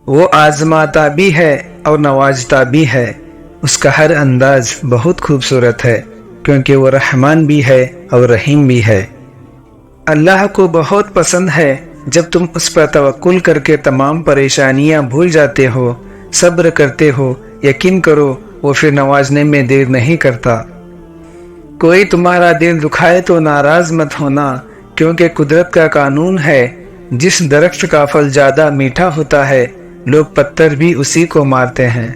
وہ آزماتا بھی ہے اور نوازتا بھی ہے، اس کا ہر انداز بہت خوبصورت ہے، کیونکہ وہ رحمان بھی ہے اور رحیم بھی ہے۔ اللہ کو بہت پسند ہے جب تم اس پر توکل کر کے تمام پریشانیاں بھول جاتے ہو، صبر کرتے ہو۔ یقین کرو وہ پھر نوازنے میں دیر نہیں کرتا۔ کوئی تمہارا دل دکھائے تو ناراض مت ہونا، کیونکہ قدرت کا قانون ہے، جس درخت کا پھل زیادہ میٹھا ہوتا ہے لوگ پتھر بھی اسی کو مارتے ہیں۔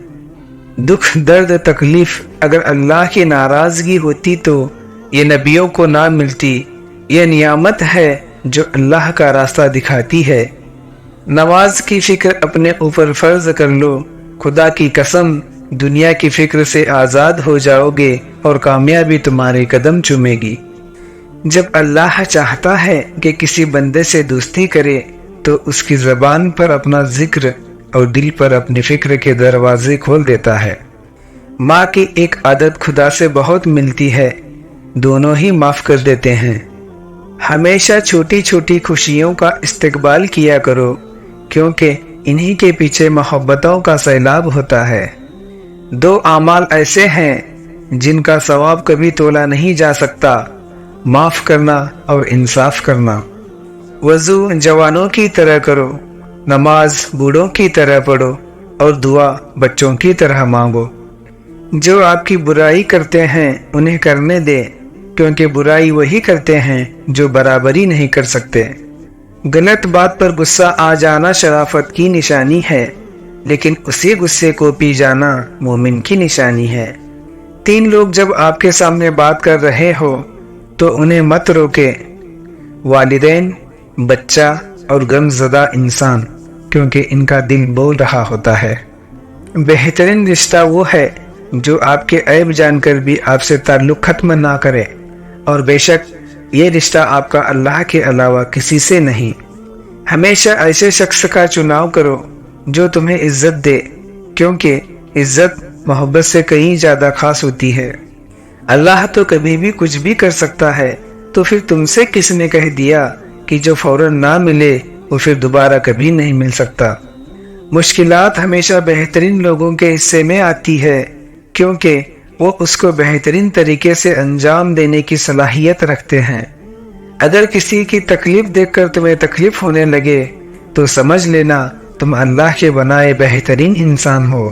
دکھ، درد، تکلیف اگر اللہ کی ناراضگی ہوتی تو یہ نبیوں کو نہ ملتی۔ یہ نعمت ہے جو اللہ کا راستہ دکھاتی ہے۔ نماز کی فکر اپنے اوپر فرض کر لو، خدا کی قسم دنیا کی فکر سے آزاد ہو جاؤ گے اور کامیابی تمہارے قدم چومے گی۔ جب اللہ چاہتا ہے کہ کسی بندے سے دوستی کرے تو اس کی زبان پر اپنا ذکر اور دل پر اپنی فکر کے دروازے کھول دیتا ہے۔ ماں کی ایک عادت خدا سے بہت ملتی ہے، دونوں ہی معاف کر دیتے ہیں۔ ہمیشہ چھوٹی چھوٹی خوشیوں کا استقبال کیا کرو، کیونکہ انہی کے پیچھے محبتوں کا سیلاب ہوتا ہے۔ دو اعمال ایسے ہیں جن کا ثواب کبھی تولا نہیں جا سکتا، معاف کرنا اور انصاف کرنا۔ وضو جوانوں کی طرح کرو، نماز بوڑھوں کی طرح پڑھو اور دعا بچوں کی طرح مانگو۔ جو آپ کی برائی کرتے ہیں انہیں کرنے دے، کیونکہ برائی وہی کرتے ہیں جو برابری نہیں کر سکتے۔ غلط بات پر غصہ آ جانا شرافت کی نشانی ہے، لیکن اسی غصے کو پی جانا مومن کی نشانی ہے۔ تین لوگ جب آپ کے سامنے بات کر رہے ہو تو انہیں مت روکے، والدین، بچہ اور غم زدہ انسان، کیونکہ ان کا دل بول رہا ہوتا ہے۔ بہترین رشتہ وہ ہے جو آپ کے عیب جان کر بھی آپ سے تعلق ختم نہ کرے، اور بے شک یہ رشتہ آپ کا اللہ کے علاوہ کسی سے نہیں۔ ہمیشہ ایسے شخص کا چناؤ کرو جو تمہیں عزت دے، کیونکہ عزت محبت سے کہیں زیادہ خاص ہوتی ہے۔ اللہ تو کبھی بھی کچھ بھی کر سکتا ہے، تو پھر تم سے کس نے کہہ دیا کہ جو فوراً نہ ملے وہ پھر دوبارہ کبھی نہیں مل سکتا۔ مشکلات ہمیشہ بہترین لوگوں کے حصے میں آتی ہے، کیونکہ وہ اس کو بہترین طریقے سے انجام دینے کی صلاحیت رکھتے ہیں۔ اگر کسی کی تکلیف دیکھ کر تمہیں تکلیف ہونے لگے تو سمجھ لینا تم اللہ کے بنائے بہترین انسان ہو۔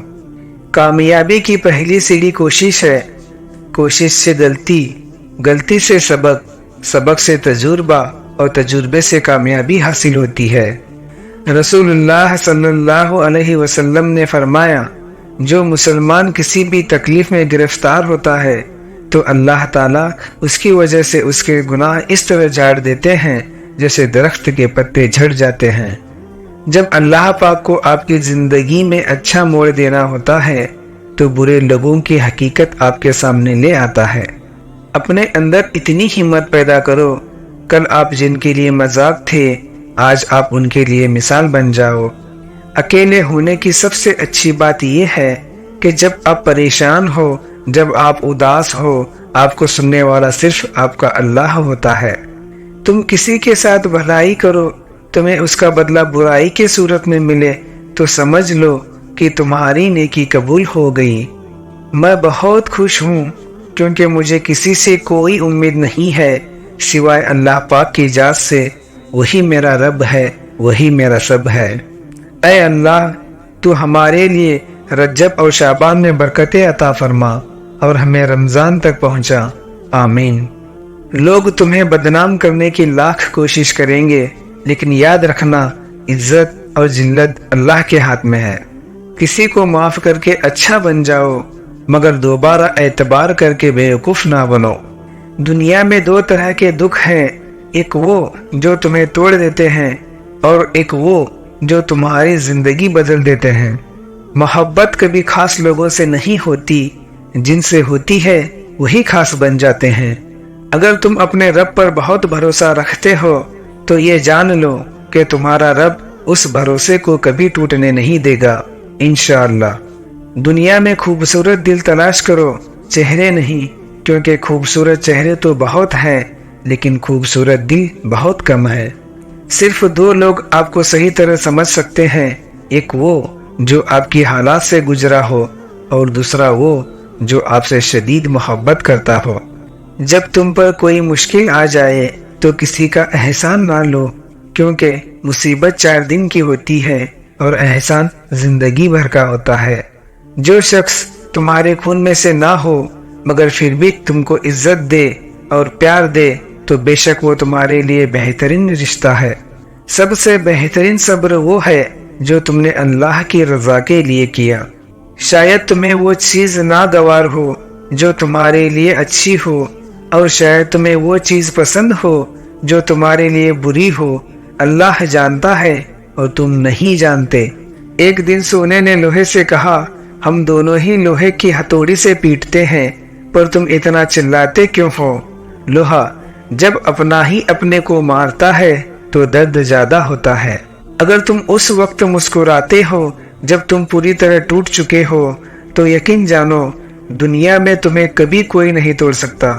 کامیابی کی پہلی سیڑھی کوشش ہے، کوشش سے غلطی، غلطی سے سبق، سبق سے تجربہ اور تجربے سے کامیابی حاصل ہوتی ہے۔ رسول اللہ صلی اللہ علیہ وسلم نے فرمایا، جو مسلمان کسی بھی تکلیف میں گرفتار ہوتا ہے تو اللہ تعالیٰ اس کی وجہ سے اس کے گناہ اس طرح جھاڑ دیتے ہیں جیسے درخت کے پتے جھڑ جاتے ہیں۔ جب اللہ پاک کو آپ کی زندگی میں اچھا موڑ دینا ہوتا ہے تو برے لوگوں کی حقیقت آپ کے سامنے لے آتا ہے۔ اپنے اندر اتنی ہمت پیدا کرو، کل آپ جن کے لیے مذاق تھے آج آپ ان کے لیے مثال بن جاؤ۔ اکیلے ہونے کی سب سے اچھی بات یہ ہے کہ جب آپ پریشان ہو، جب آپ اداس ہو، آپ کو سننے والا صرف آپ کا اللہ ہوتا ہے۔ تم کسی کے ساتھ بھلائی کرو، تمہیں اس کا بدلہ برائی کی صورت میں ملے تو سمجھ لو کہ تمہاری نیکی قبول ہو گئی۔ میں بہت خوش ہوں کیونکہ مجھے کسی سے کوئی امید نہیں ہے سوائے اللہ پاک کی ذات سے، وہی میرا رب ہے، وہی میرا سب ہے۔ اے اللہ، تو ہمارے لیے رجب اور شعبان میں برکتیں عطا فرما اور ہمیں رمضان تک پہنچا، آمین۔ لوگ تمہیں بدنام کرنے کی لاکھ کوشش کریں گے، لیکن یاد رکھنا عزت اور ذلت اللہ کے ہاتھ میں ہے۔ کسی کو معاف کر کے اچھا بن جاؤ، مگر دوبارہ اعتبار کر کے بیوقوف نہ بنو۔ دنیا میں دو طرح کے دکھ ہیں، ایک وہ جو تمہیں توڑ دیتے ہیں اور ایک وہ جو تمہاری زندگی بدل دیتے ہیں۔ محبت کبھی خاص لوگوں سے نہیں ہوتی، جن سے ہوتی ہے وہی خاص بن جاتے ہیں۔ اگر تم اپنے رب پر بہت بھروسہ رکھتے ہو تو یہ جان لو کہ تمہارا رب اس بھروسے کو کبھی ٹوٹنے نہیں دے گا، انشاءاللہ۔ دنیا میں خوبصورت دل تلاش کرو، چہرے نہیں، کیونکہ خوبصورت چہرے تو بہت ہیں لیکن خوبصورت دل بہت کم ہے۔ صرف دو لوگ آپ کو صحیح طرح سمجھ سکتے ہیں، ایک وہ جو آپ کی حالات سے گزرا ہو اور دوسرا وہ جو آپ سے شدید محبت کرتا ہو۔ جب تم پر کوئی مشکل آ جائے تو کسی کا احسان نہ لو، کیونکہ مصیبت 4 دن کی ہوتی ہے اور احسان زندگی بھر کا ہوتا ہے۔ جو شخص تمہارے خون میں سے نہ ہو مگر پھر بھی تم کو عزت دے اور پیار دے تو بے شک وہ تمہارے لیے بہترین رشتہ ہے۔ سب سے بہترین صبر وہ ہے جو تم نے اللہ کی رضا کے لیے کیا۔ شاید تمہیں وہ چیز ناگوار ہو جو تمہارے لیے اچھی ہو، اور شاید تمہیں وہ چیز پسند ہو جو تمہارے لیے بری ہو۔ اللہ جانتا ہے اور تم نہیں جانتے۔ ایک دن سونے نے لوہے سے کہا، ہم دونوں ہی لوہے کی ہتھوڑی سے پیٹتے ہیں، پر تم اتنا چلاتے کیوں ہو؟ لوہا جب اپنا ہی اپنے کو مارتا ہے تو درد زیادہ ہوتا ہے۔ اگر تم اس وقت مسکراتے ہو جب تم پوری طرح ٹوٹ چکے ہو تو یقین جانو دنیا میں تمہیں کبھی کوئی نہیں توڑ سکتا۔